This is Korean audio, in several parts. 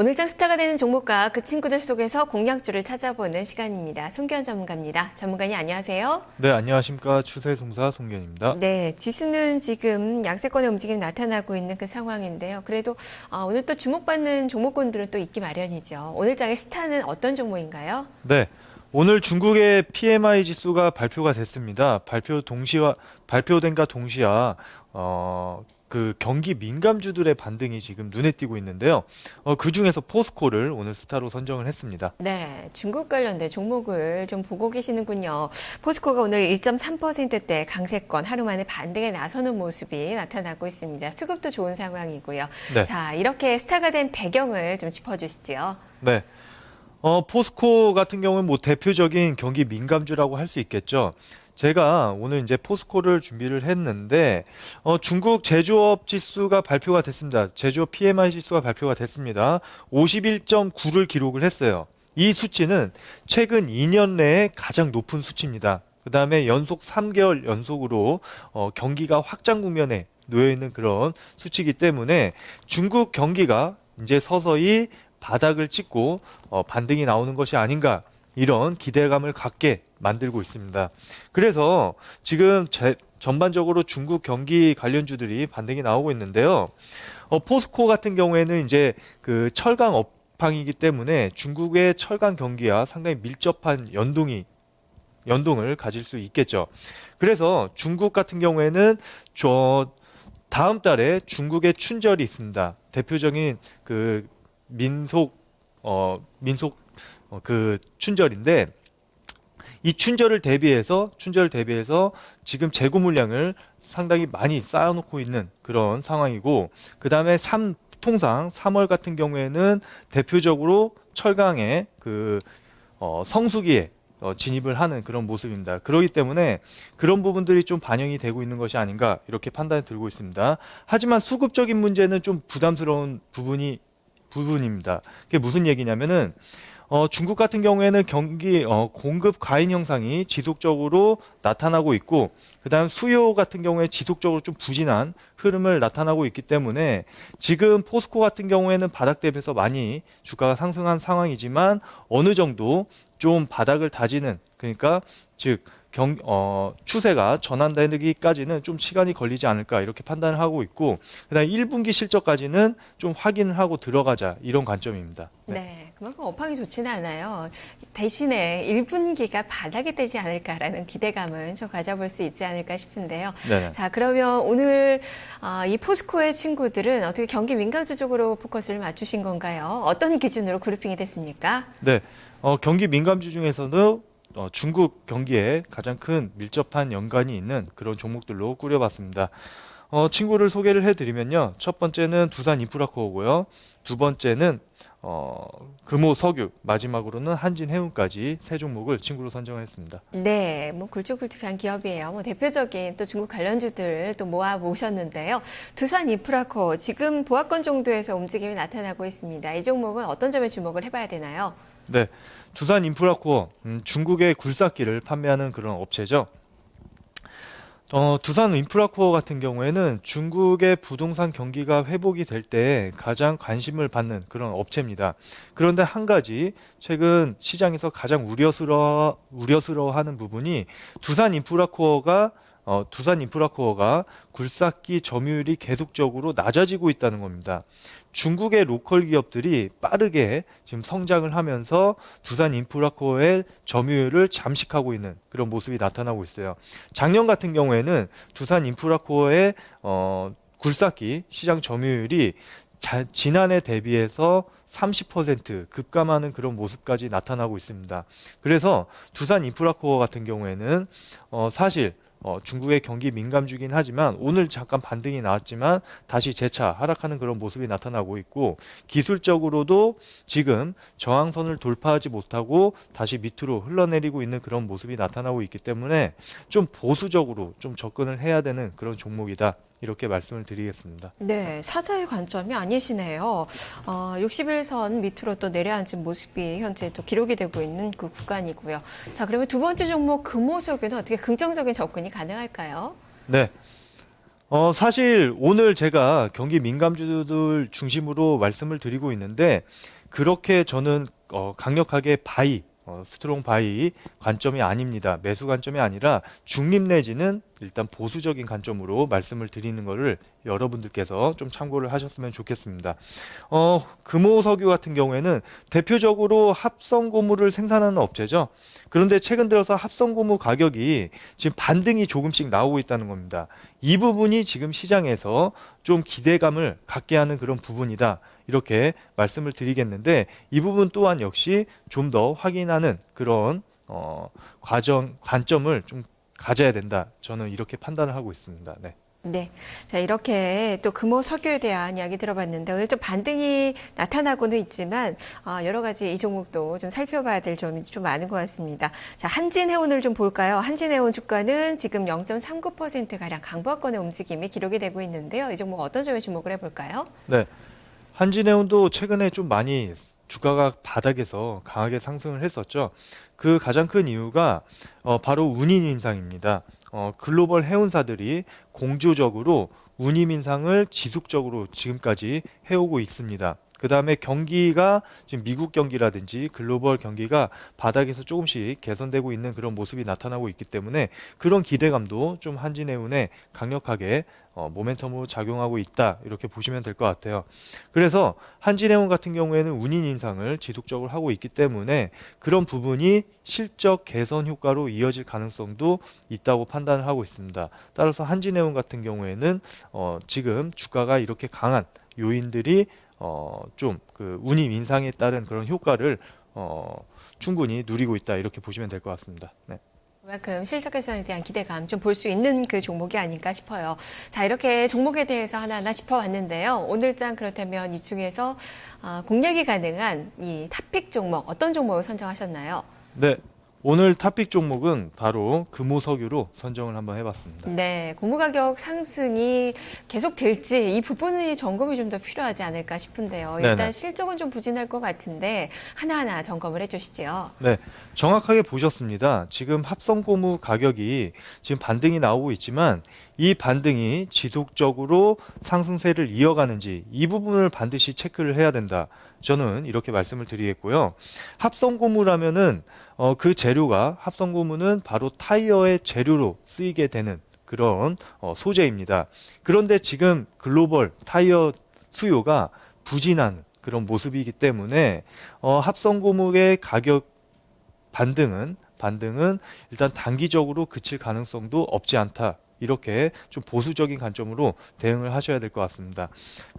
오늘장 스타가 되는 종목과 그 친구들 속에서 공략주를 찾아보는 시간입니다. 송기현 전문가입니다. 전문가님 안녕하세요. 네, 안녕하십니까. 추세송사 송기현입니다. 네, 지수는 지금 양세권의 움직임이 나타나고 있는 그 상황인데요. 그래도 오늘 또 주목받는 종목군들은 또 있기 마련이죠. 오늘장의 스타는 어떤 종목인가요? 네, 오늘 중국의 PMI 지수가 발표가 됐습니다. 발표된과 동시에 그 경기 민감주들의 반등이 지금 눈에 띄고 있는데요. 그 중에서 포스코를 오늘 스타로 선정을 했습니다. 네, 중국 관련된 종목을 좀 보고 계시는군요. 포스코가 오늘 1.3%대 강세권 하루 만에 반등에 나서는 모습이 나타나고 있습니다. 수급도 좋은 상황이고요. 네. 자, 이렇게 스타가 된 배경을 좀 짚어주시죠. 네. 포스코 같은 경우는 뭐 대표적인 경기 민감주라고 할 수 있겠죠. 제가 오늘 이제 포스코를 준비를 했는데, 중국 제조업 지수가 발표가 됐습니다. 제조업 PMI 지수가 발표가 됐습니다. 51.9를 기록을 했어요. 이 수치는 최근 2년 내에 가장 높은 수치입니다. 그 다음에 연속 3개월 연속으로 경기가 확장 국면에 놓여 있는 그런 수치이기 때문에 중국 경기가 이제 서서히 바닥을 찍고 반등이 나오는 것이 아닌가 이런 기대감을 갖게 만들고 있습니다. 그래서 지금 전반적으로 중국 경기 관련주들이 반등이 나오고 있는데요. 포스코 같은 경우에는 이제 그 철강 업황이기 때문에 중국의 철강 경기와 상당히 밀접한 연동을 가질 수 있겠죠. 그래서 중국 같은 경우에는 다음 달에 중국의 춘절이 있습니다. 대표적인 그 그 춘절인데 이 춘절을 대비해서 지금 재고 물량을 상당히 많이 쌓아놓고 있는 그런 상황이고, 그 다음에 통상 3월 같은 경우에는 대표적으로 철강의 그 성수기에 진입을 하는 그런 모습입니다. 그렇기 때문에 그런 부분들이 좀 반영이 되고 있는 것이 아닌가 이렇게 판단이 들고 있습니다. 하지만 수급적인 문제는 좀 부담스러운 부분입니다. 그게 무슨 얘기냐면은 중국 같은 경우에는 공급 과잉 현상이 지속적으로 나타나고 있고, 그다음 수요 같은 경우에 지속적으로 좀 부진한 흐름을 나타나고 있기 때문에 지금 포스코 같은 경우에는 바닥 대비해서 많이 주가가 상승한 상황이지만 어느 정도 좀 바닥을 다지는, 그러니까 즉 추세가 전환되기까지는 좀 시간이 걸리지 않을까 이렇게 판단을 하고 있고, 그다음에 1분기 실적까지는 좀 확인을 하고 들어가자 이런 관점입니다. 네, 그만큼 업황이 좋지는 않아요. 대신에 1분기가 바닥이 되지 않을까라는 기대감은 좀 가져볼 수 있지 않을까 싶은데요. 네네. 자, 그러면 오늘 이 포스코의 친구들은 어떻게 경기 민감주 쪽으로 포커스를 맞추신 건가요? 어떤 기준으로 그룹핑이 됐습니까? 네, 경기 민감주 중에서도 중국 경기에 가장 큰 밀접한 연관이 있는 그런 종목들로 꾸려봤습니다. 친구를 소개를 해드리면요. 첫 번째는 두산인프라코어고요. 두 번째는 금호석유, 마지막으로는 한진해운까지 세 종목을 친구로 선정을 했습니다. 네, 뭐 굵직굵직한 기업이에요. 뭐 대표적인 또 중국 관련주들 또 모아 모셨는데요. 두산인프라코어 지금 보합권 정도에서 움직임이 나타나고 있습니다. 이 종목은 어떤 점에 주목을 해봐야 되나요? 네, 두산인프라코어, 중국의 굴삭기를 판매하는 그런 업체죠. 두산인프라코어 같은 경우에는 중국의 부동산 경기가 회복이 될 때 가장 관심을 받는 그런 업체입니다. 그런데 한 가지 최근 시장에서 가장 우려스러워하는 부분이 두산인프라코어가 굴삭기 점유율이 계속적으로 낮아지고 있다는 겁니다. 중국의 로컬 기업들이 빠르게 지금 성장을 하면서 두산인프라코어의 점유율을 잠식하고 있는 그런 모습이 나타나고 있어요. 작년 같은 경우에는 두산인프라코어의 굴삭기 시장 점유율이 지난해 대비해서 30% 급감하는 그런 모습까지 나타나고 있습니다. 그래서 두산인프라코어 같은 경우에는 사실 중국의 경기 민감주긴 하지만 오늘 잠깐 반등이 나왔지만 다시 재차 하락하는 그런 모습이 나타나고 있고, 기술적으로도 지금 저항선을 돌파하지 못하고 다시 밑으로 흘러내리고 있는 그런 모습이 나타나고 있기 때문에 좀 보수적으로 좀 접근을 해야 되는 그런 종목이다. 이렇게 말씀을 드리겠습니다. 네, 사자의 관점이 아니시네요. 61선 밑으로 또 내려앉은 모습이 현재 또 기록이 되고 있는 그 구간이고요. 자, 그러면 두 번째 종목 금호석유는 어떻게 긍정적인 접근이 가능할까요? 네. 사실 오늘 제가 경기 민감주들 중심으로 말씀을 드리고 있는데 그렇게 저는 강력하게 스트롱 바이 관점이 아닙니다. 매수 관점이 아니라 중립 내지는 일단 보수적인 관점으로 말씀을 드리는 것을 여러분들께서 좀 참고를 하셨으면 좋겠습니다. 금호석유 같은 경우에는 대표적으로 합성고무를 생산하는 업체죠. 그런데 최근 들어서 합성고무 가격이 지금 반등이 조금씩 나오고 있다는 겁니다. 이 부분이 지금 시장에서 좀 기대감을 갖게 하는 그런 부분이다. 이렇게 말씀을 드리겠는데 이 부분 또한 역시 좀 더 확인하는 그런 관점을 좀 가져야 된다. 저는 이렇게 판단을 하고 있습니다. 네. 네. 자, 이렇게 또 금호 석유에 대한 이야기 들어봤는데 오늘 좀 반등이 나타나고는 있지만 여러 가지 이 종목도 좀 살펴봐야 될 점이 좀 많은 것 같습니다. 자, 한진해운을 좀 볼까요? 한진해운 주가는 지금 0.39%가량 강보합권의 움직임이 기록이 되고 있는데요. 이 종목 어떤 점에 주목을 해볼까요? 네. 한진해운도 최근에 좀 많이 주가가 바닥에서 강하게 상승을 했었죠. 그 가장 큰 이유가 바로 운임 인상입니다. 글로벌 해운사들이 공조적으로 운임 인상을 지속적으로 지금까지 해오고 있습니다. 그 다음에 경기가 지금 미국 경기라든지 글로벌 경기가 바닥에서 조금씩 개선되고 있는 그런 모습이 나타나고 있기 때문에 그런 기대감도 좀 한진해운에 강력하게 모멘텀으로 작용하고 있다 이렇게 보시면 될 것 같아요. 그래서 한진해운 같은 경우에는 운임 인상을 지속적으로 하고 있기 때문에 그런 부분이 실적 개선 효과로 이어질 가능성도 있다고 판단을 하고 있습니다. 따라서 한진해운 같은 경우에는 지금 주가가 이렇게 강한 요인들이 좀 그 운임 인상에 따른 그런 효과를 충분히 누리고 있다 이렇게 보시면 될 것 같습니다. 네. 그만큼 실적 개선에 대한 기대감 좀 볼 수 있는 그 종목이 아닐까 싶어요. 자, 이렇게 종목에 대해서 하나하나 짚어봤는데요. 오늘장 그렇다면 이 중에서 공략이 가능한 이 탑픽 종목 어떤 종목을 선정하셨나요? 네. 오늘 탑픽 종목은 바로 금호석유로 선정을 한번 해봤습니다. 네, 고무 가격 상승이 계속 될지 이 부분의 점검이 좀 더 필요하지 않을까 싶은데요. 일단 네네. 실적은 좀 부진할 것 같은데 하나하나 점검을 해주시죠. 네, 정확하게 보셨습니다. 지금 합성고무 가격이 지금 반등이 나오고 있지만 이 반등이 지속적으로 상승세를 이어가는지 이 부분을 반드시 체크를 해야 된다. 저는 이렇게 말씀을 드리겠고요. 합성고무라면은 그 재료가 합성고무는 바로 타이어의 재료로 쓰이게 되는 그런 소재입니다. 그런데 지금 글로벌 타이어 수요가 부진한 그런 모습이기 때문에 합성고무의 가격 반등은 일단 단기적으로 그칠 가능성도 없지 않다. 이렇게 좀 보수적인 관점으로 대응을 하셔야 될 것 같습니다.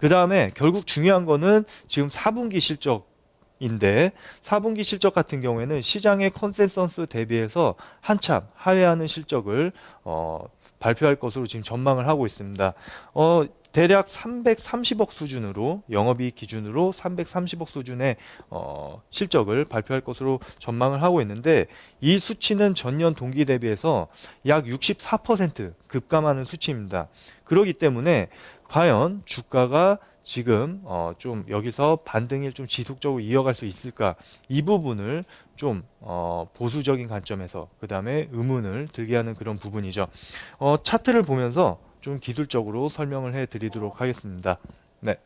그 다음에 결국 중요한 거는 지금 4분기 실적인데 4분기 실적 같은 경우에는 시장의 컨센서스 대비해서 한참 하회하는 실적을 발표할 것으로 지금 전망을 하고 있습니다. 대략 330억 수준으로 영업이익 기준으로 330억 수준의 실적을 발표할 것으로 전망을 하고 있는데 이 수치는 전년 동기 대비해서 약 64% 급감하는 수치입니다. 그렇기 때문에 과연 주가가 지금 좀 여기서 반등을 좀 지속적으로 이어갈 수 있을까 이 부분을 좀 보수적인 관점에서 그 다음에 의문을 들게 하는 그런 부분이죠. 차트를 보면서 좀 기술적으로 설명을 해드리도록 하겠습니다. 네.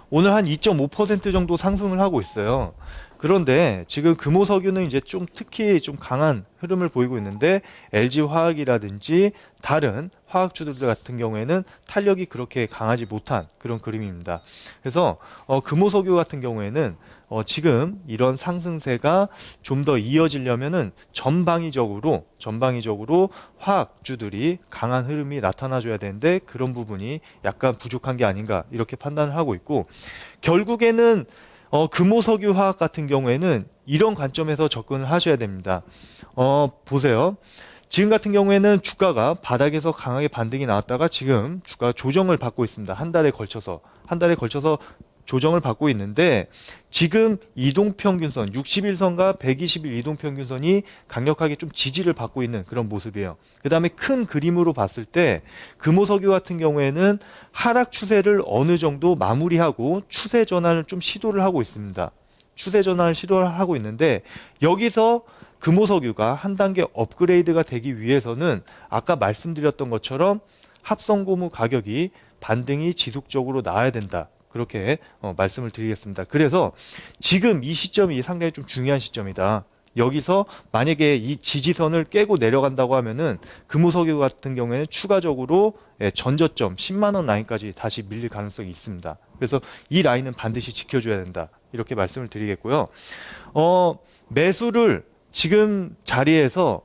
오늘 한 2.5% 정도 상승을 하고 있어요. 그런데 지금 금호석유는 이제 좀 특히 좀 강한 흐름을 보이고 있는데 LG화학이라든지 다른 화학주들 같은 경우에는 탄력이 그렇게 강하지 못한 그런 그림입니다. 그래서 금호석유 같은 경우에는 지금 이런 상승세가 좀 더 이어지려면은 전방위적으로 화학주들이 강한 흐름이 나타나줘야 되는데 그런 부분이 약간 부족한 게 아닌가 이렇게 판단을 하고 있고 결국에는 금호석유 화학 같은 경우에는 이런 관점에서 접근을 하셔야 됩니다. 보세요. 지금 같은 경우에는 주가가 바닥에서 강하게 반등이 나왔다가 지금 주가가 조정을 받고 있습니다. 한 달에 걸쳐서 조정을 받고 있는데 지금 이동평균선 60일선과 120일 이동평균선이 강력하게 좀 지지를 받고 있는 그런 모습이에요. 그 다음에 큰 그림으로 봤을 때 금호석유 같은 경우에는 하락 추세를 어느 정도 마무리하고 추세 전환을 좀 시도를 하고 있습니다. 추세 전환을 시도를 하고 있는데 여기서 금호석유가 한 단계 업그레이드가 되기 위해서는 아까 말씀드렸던 것처럼 합성고무 가격이 반등이 지속적으로 나와야 된다. 그렇게 말씀을 드리겠습니다. 그래서 지금 이 시점이 상당히 좀 중요한 시점이다. 여기서 만약에 이 지지선을 깨고 내려간다고 하면은 금호석유 같은 경우에는 추가적으로 전저점 10만 원 라인까지 다시 밀릴 가능성이 있습니다. 그래서 이 라인은 반드시 지켜줘야 된다. 이렇게 말씀을 드리겠고요. 매수를 지금 자리에서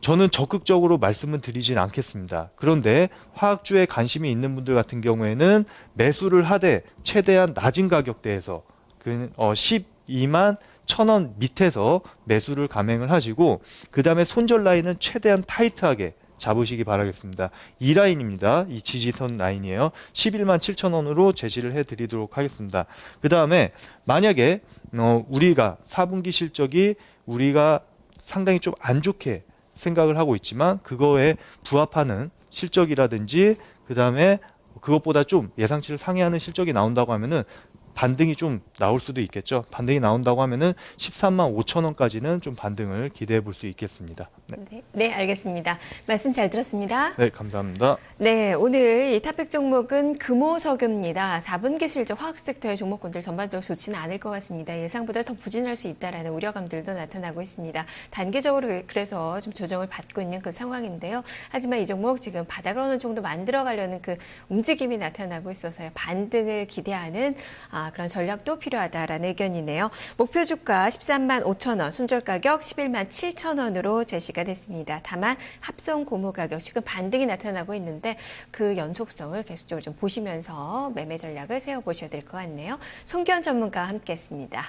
저는 적극적으로 말씀은 드리진 않겠습니다. 그런데 화학주에 관심이 있는 분들 같은 경우에는 매수를 하되 최대한 낮은 가격대에서 12만 1,000원 밑에서 매수를 감행을 하시고 그 다음에 손절 라인은 최대한 타이트하게 잡으시기 바라겠습니다. 이 라인입니다. 이 지지선 라인이에요. 11만 7,000원으로 제시를 해드리도록 하겠습니다. 그 다음에 만약에 우리가 4분기 실적이 우리가 상당히 좀 안 좋게 생각을 하고 있지만 그거에 부합하는 실적이라든지 그 다음에 그것보다 좀 예상치를 상회하는 실적이 나온다고 하면은 반등이 좀 나올 수도 있겠죠. 반등이 나온다고 하면은 13만 5천 원까지는 좀 반등을 기대해 볼 수 있겠습니다. 네. 네, 알겠습니다. 말씀 잘 들었습니다. 네, 감사합니다. 네, 오늘 이 탑픽 종목은 금호석유입니다. 4분기 실적 화학 섹터의 종목군들 전반적으로 좋지는 않을 것 같습니다. 예상보다 더 부진할 수 있다라는 우려감들도 나타나고 있습니다. 단계적으로 그래서 좀 조정을 받고 있는 그 상황인데요. 하지만 이 종목 지금 바닥을 어느 정도 만들어가려는 그 움직임이 나타나고 있어서요. 반등을 기대하는 그런 전략도 필요하다라는 의견이네요. 목표 주가 13만 5천 원, 손절 가격 11만 7천 원으로 제시가 됐습니다. 다만 합성 고무 가격 지금 반등이 나타나고 있는데 그 연속성을 계속적으로 좀 보시면서 매매 전략을 세워보셔야 될 것 같네요. 송기현 전문가와 함께했습니다.